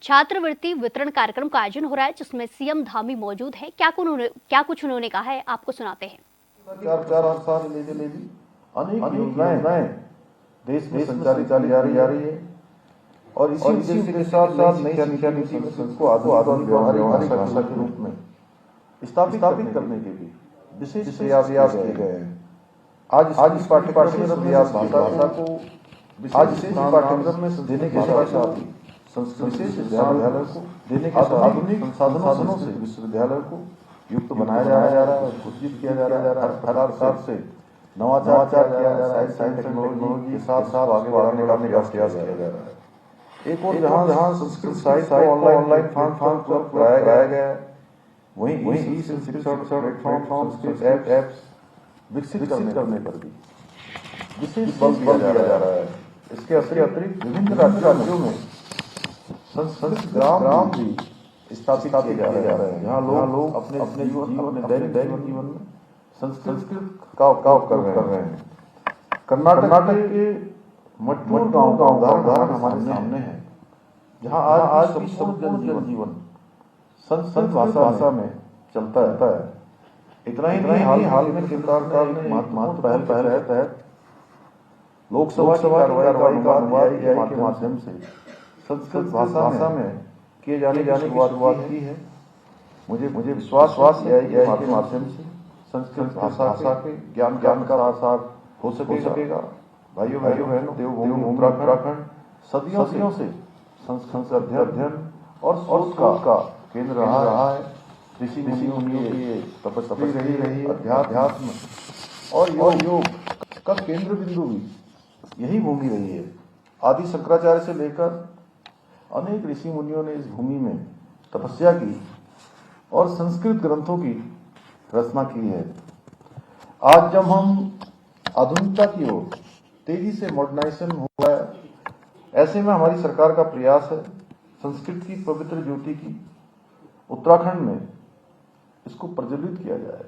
छात्रवृत्ति वितरण कार्यक्रम का आयोजन हो रहा है, जिसमें सीएम धामी मौजूद है। क्या कुछ उन्होंने कहा है, आपको सुनाते हैं। 4 साल अनेक योजनाएं देश में संचालित की जा रही है और इसी उद्देश्य के साथ साथ नई शिक्षा नीति में संस्कृत को आधुनिक और व्यवहारिक भाषा के रूप में स्थापित करने के भी विशेष प्रयास किए गए हैं। आज इस पाठ्यक्रम में प्रयास भाषा को आज इस पाठ्यक्रम में देने के साथ ही संस्कृत विश्वविद्यालय को देने के साथ आधुनिक संसाधनों से विश्वविद्यालय को युक्त बनाया जा रहा है, उद्दीत किया जा रहा है। हर प्रकार से नवाचार किया जा रहा है। साइंस टेक्नोलॉजी के साथ साथ आगे बढ़ाने का प्रयास किया जा रहा है। एक और जहाँ संस्कृत साहित्य को ऑनलाइन फॉर्म कराया गया है, वहीं ई शिक्षण प्लेटफॉर्म संस्कृत ऐप्स विकसित करने पर भी विशेष बल दिया जा रहा है। इसके अतिरिक्त विभिन्न राज्यों में संस्कृत ग्राम भी स्थापित किए जा रहे हैं, जहाँ लोग अपने दैनिक जीवन में संस्कृत का उपयोग कर रहे हैं। कर्नाटक के मटमूर गांव का उदाहरण हमारे सामने है, जहाँ आज संपूर्ण जनजीवन संस्कृत भाषा में चलता है। इतना ही नहीं, हाल में केंद्र सरकार ने महत्वपूर्ण पहल के तहत लोकसभा की कार्यवाही का अनुवाद के माध्यम से संस्कृत भाषा में किए जाने की शुरुआत की है। मुझे विश्वास है के माध्यम से संस्कृत भाषा के ज्ञान का साथ हो सकेगा। भाइयों बहनों, देवभूमि उत्तराखंड सदियों से संस्कृत अध्ययन और शोध का केंद्र रहा है। ऋषि मुनियों की तपस्वी रही, अध्यात्म और योग का केंद्र बिंदु भी यही भूमि रही है। आदि शंकराचार्य से लेकर अनेक ऋषि मुनियों ने इस भूमि में तपस्या की और संस्कृत ग्रंथों की रचना की है। आज जब हम आधुनिकता की ओर तेजी से मॉडर्नाइजेशन हो रहा है, ऐसे में हमारी सरकार का प्रयास है संस्कृत की पवित्र ज्योति की उत्तराखंड में इसको प्रज्वलित किया जाए।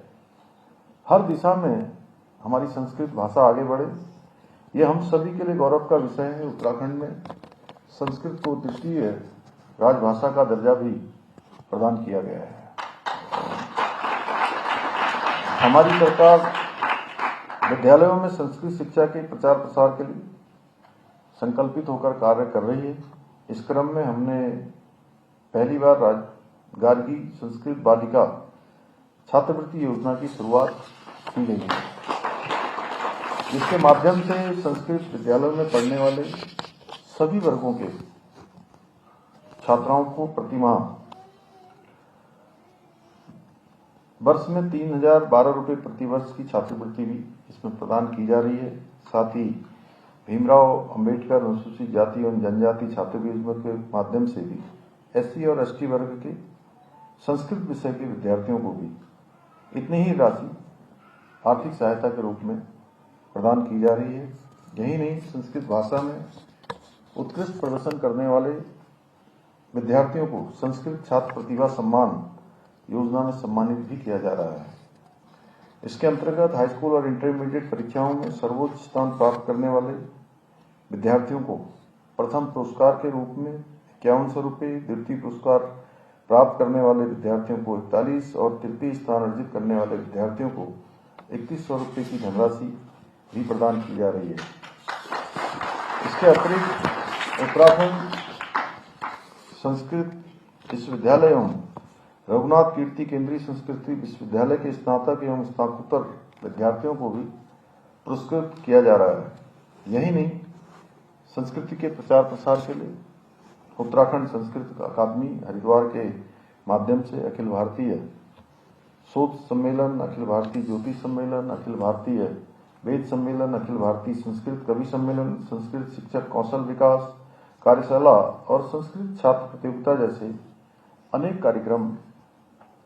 हर दिशा में हमारी संस्कृत भाषा आगे बढ़े, यह हम सभी के लिए गौरव का विषय है। उत्तराखंड में संस्कृत को द्वितीय राजभाषा का दर्जा भी प्रदान किया गया है। हमारी सरकार विद्यालयों में संस्कृत शिक्षा के प्रचार प्रसार के लिए संकल्पित होकर कार्य कर रही है। इस क्रम में हमने पहली बार गार्गी संस्कृत बालिका छात्रवृत्ति योजना की शुरुआत की गई है, जिसके माध्यम से संस्कृत विद्यालयों में पढ़ने वाले सभी वर्गों के छात्राओं को प्रतिमाह वर्ष में 3012 रुपये प्रतिवर्ष की छात्रवृत्ति भी इसमें प्रदान की जा रही है। साथ ही भीमराव अंबेडकर अनुसूचित जाति एवं जनजाति छात्रवृत्ति के माध्यम से भी एससी और एसटी वर्ग के संस्कृत विषय के विद्यार्थियों को भी इतनी ही राशि आर्थिक सहायता के रूप में प्रदान की जा रही है। यही नहीं, संस्कृत भाषा में उत्कृष्ट प्रदर्शन करने वाले विद्यार्थियों को संस्कृत छात्र प्रतिभा सम्मान योजना में सम्मानित भी किया जा रहा है। इसके अंतर्गत हाई स्कूल और इंटरमीडिएट परीक्षाओं में सर्वोच्च स्थान प्राप्त करने वाले विद्यार्थियों को प्रथम पुरस्कार के रूप में 5100 रुपये, द्वितीय पुरस्कार प्राप्त करने वाले विद्यार्थियों को 41 और तृतीय स्थान अर्जित करने वाले विद्यार्थियों को 3100 रुपये की धनराशि भी प्रदान की जा रही है। इसके अतिरिक्त उत्तराखंड संस्कृत विश्वविद्यालय एवं रघुनाथ कीर्ति केंद्रीय संस्कृति विश्वविद्यालय के स्नातक एवं स्नातकोत्तर विद्यार्थियों को भी पुरस्कृत किया जा रहा है। यही नहीं, संस्कृति के प्रचार प्रसार के लिए उत्तराखंड संस्कृत अकादमी हरिद्वार के माध्यम से अखिल भारतीय शोध सम्मेलन, अखिल भारतीय ज्योतिष सम्मेलन, अखिल भारतीय वेद सम्मेलन, अखिल भारतीय संस्कृत कवि सम्मेलन, संस्कृत शिक्षक कौशल विकास कार्यशाला और संस्कृत छात्र प्रतियोगिता जैसे अनेक कार्यक्रम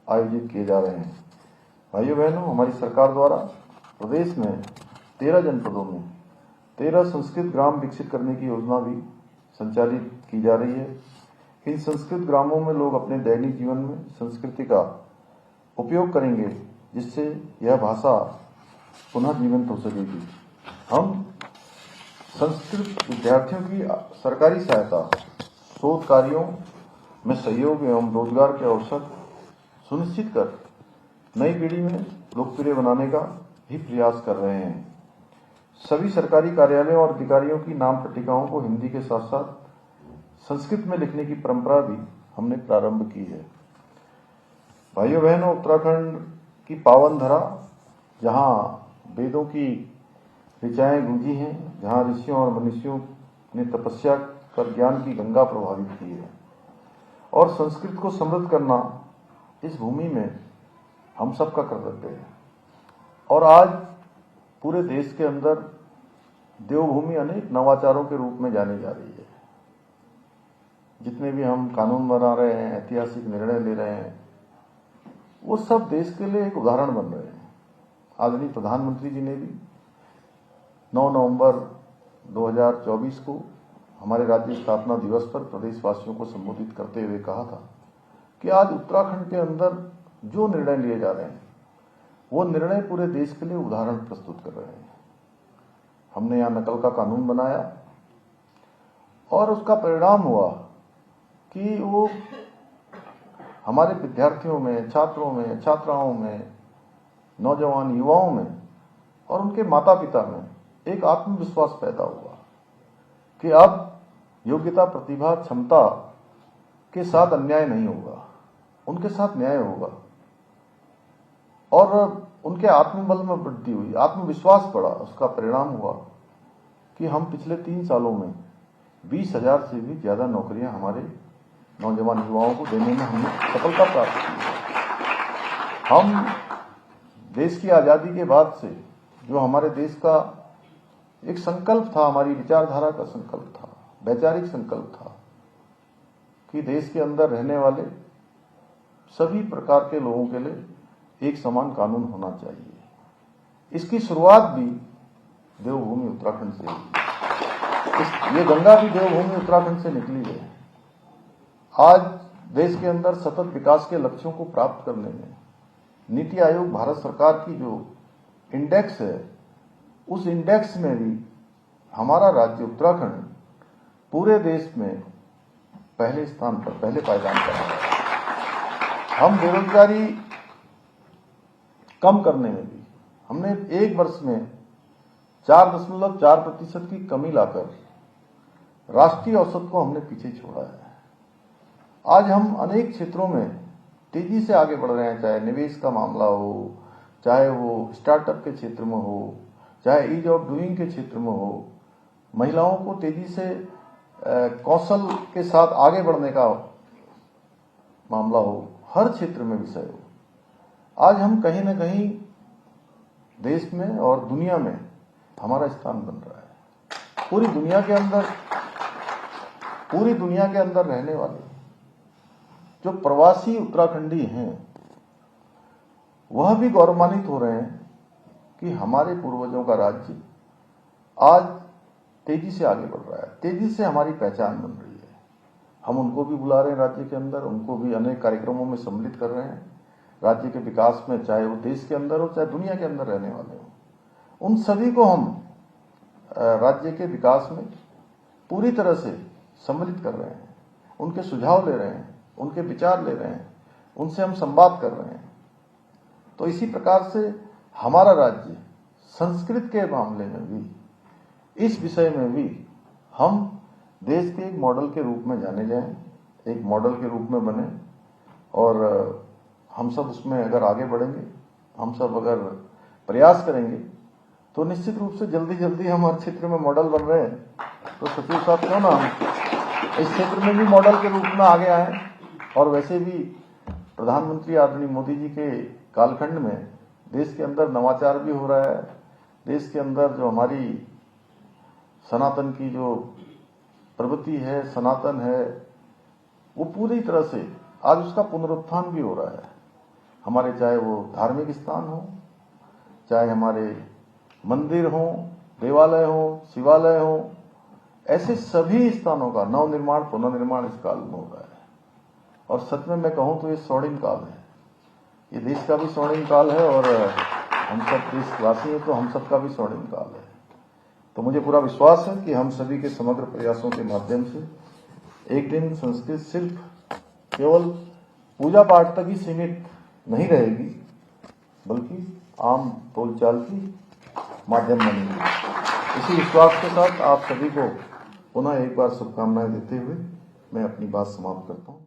आयोजित किए जा रहे हैं। भाइयों बहनों, हमारी सरकार द्वारा प्रदेश में 13 जनपदों में 13 संस्कृत ग्राम विकसित करने की योजना भी संचालित की जा रही है। इन संस्कृत ग्रामों में लोग अपने दैनिक जीवन में संस्कृति का उपयोग करेंगे, जिससे यह भाषा पुनः जीवंत हो सकेगी। हम संस्कृत विद्यार्थियों की सरकारी सहायता, शोध कार्यों में सहयोग एवं रोजगार के अवसर सुनिश्चित कर नई पीढ़ी में लोकप्रिय बनाने का भी प्रयास कर रहे हैं। सभी सरकारी कार्यालयों और अधिकारियों की नाम पट्टिकाओं को हिंदी के साथ साथ संस्कृत में लिखने की परंपरा भी हमने प्रारंभ की है। भाइयों बहनों, उत्तराखंड की पावन धरा, जहां वेदों की ऋचाएं गूंजी हैं, जहां ऋषियों और मनुष्यों ने तपस्या कर ज्ञान की गंगा प्रभावित की है, और संस्कृत को समृद्ध करना इस भूमि में हम सबका कर्तव्य है। और आज पूरे देश के अंदर देवभूमि अनेक नवाचारों के रूप में जानी जा रही है। जितने भी हम कानून बना रहे हैं, ऐतिहासिक निर्णय ले रहे हैं, वो सब देश के लिए एक उदाहरण बन रहे हैं। आदरणीय प्रधानमंत्री जी ने भी 9 नवंबर 2024 को हमारे राज्य स्थापना दिवस पर प्रदेशवासियों को संबोधित करते हुए कहा था कि आज उत्तराखंड के अंदर जो निर्णय लिए जा रहे हैं वो निर्णय पूरे देश के लिए उदाहरण प्रस्तुत कर रहे हैं। हमने यहाँ नकल का कानून बनाया और उसका परिणाम हुआ कि वो हमारे विद्यार्थियों में, छात्रों में, छात्राओं में, नौजवान युवाओं में और उनके माता पिता में एक आत्मविश्वास पैदा हुआ कि अब योग्यता, प्रतिभा, क्षमता के साथ अन्याय नहीं होगा, उनके साथ न्याय होगा। और उनके आत्मबल में वृद्धि हुई, आत्मविश्वास बढ़ा। उसका परिणाम हुआ कि हम पिछले 3 सालों में 20,000 से भी ज्यादा नौकरियां हमारे नौजवान युवाओं को देने में हमने सफलता प्राप्त की। हम देश की आजादी के बाद से जो हमारे देश का एक संकल्प था, हमारी विचारधारा का संकल्प था, वैचारिक संकल्प था कि देश के अंदर रहने वाले सभी प्रकार के लोगों के लिए एक समान कानून होना चाहिए। इसकी शुरुआत भी देवभूमि उत्तराखंड से हुई। ये गंगा भी देवभूमि उत्तराखंड से निकली है। आज देश के अंदर सतत विकास के लक्ष्यों को प्राप्त करने में नीति आयोग भारत सरकार की जो इंडेक्स है, उस इंडेक्स में भी हमारा राज्य उत्तराखंड पूरे देश में पहले स्थान पर, पहले पायदान पर है। हम बेरोजगारी कम करने में भी हमने 1 वर्ष में 4.4% की कमी लाकर राष्ट्रीय औसत को हमने पीछे छोड़ा है। आज हम अनेक क्षेत्रों में तेजी से आगे बढ़ रहे हैं, चाहे निवेश का मामला हो, चाहे वो स्टार्टअप के क्षेत्र में हो, चाहे ईज ऑफ डूइंग के क्षेत्र में हो, महिलाओं को तेजी से कौशल के साथ आगे बढ़ने का मामला हो, हर क्षेत्र में विषय हो। आज हम कहीं न कहीं देश में और दुनिया में हमारा स्थान बन रहा है। पूरी दुनिया के अंदर रहने वाले जो प्रवासी उत्तराखंडी हैं, वह भी गौरवान्वित हो रहे हैं कि हमारे पूर्वजों का राज्य आज तेजी से आगे बढ़ रहा है, तेजी से हमारी पहचान बन रही है। हम उनको भी बुला रहे हैं राज्य के अंदर, उनको भी अनेक कार्यक्रमों में सम्मिलित कर रहे हैं राज्य के विकास में, चाहे वो देश के अंदर हो, चाहे दुनिया के अंदर रहने वाले हो। उन सभी को हम राज्य के विकास में पूरी तरह से सम्मिलित कर रहे हैं, उनके सुझाव ले रहे हैं, उनके विचार ले रहे हैं, उनसे हम संवाद कर रहे हैं। तो इसी प्रकार से हमारा राज्य संस्कृत के मामले में भी, इस विषय में भी हम देश के एक मॉडल के रूप में जाने जाएं, एक मॉडल के रूप में बने। और हम सब उसमें अगर आगे बढ़ेंगे, हम सब अगर प्रयास करेंगे, तो निश्चित रूप से जल्दी हम हर क्षेत्र में मॉडल बन रहे हैं। तो सचिव साहब, क्यों ना हम इस क्षेत्र में भी मॉडल के रूप में आगे आए। और वैसे भी प्रधानमंत्री आदरणीय मोदी जी के कालखंड में देश के अंदर नवाचार भी हो रहा है। देश के अंदर जो हमारी सनातन की जो प्रवृत्ति है, सनातन है, वो पूरी तरह से आज उसका पुनरुत्थान भी हो रहा है। हमारे चाहे वो धार्मिक स्थान हो, चाहे हमारे मंदिर हो, देवालय हो, शिवालय हो, ऐसे सभी स्थानों का नवनिर्माण, पुनर्निर्माण इस काल में हो रहा है। और सच में मैं कहूं तो ये स्वर्णिम काल है। ये देश का भी स्वर्णिम काल है और हम सब देशवासी हैं तो हम सबका भी स्वर्णिम काल है। तो मुझे पूरा विश्वास है कि हम सभी के समग्र प्रयासों के माध्यम से एक दिन संस्कृत सिर्फ केवल पूजा पाठ तक ही सीमित नहीं रहेगी, बल्कि आम बोलचाल की माध्यम बनेगी। इसी विश्वास के साथ आप सभी को पुनः एक बार शुभकामनाएं देते हुए मैं अपनी बात समाप्त करता हूँ।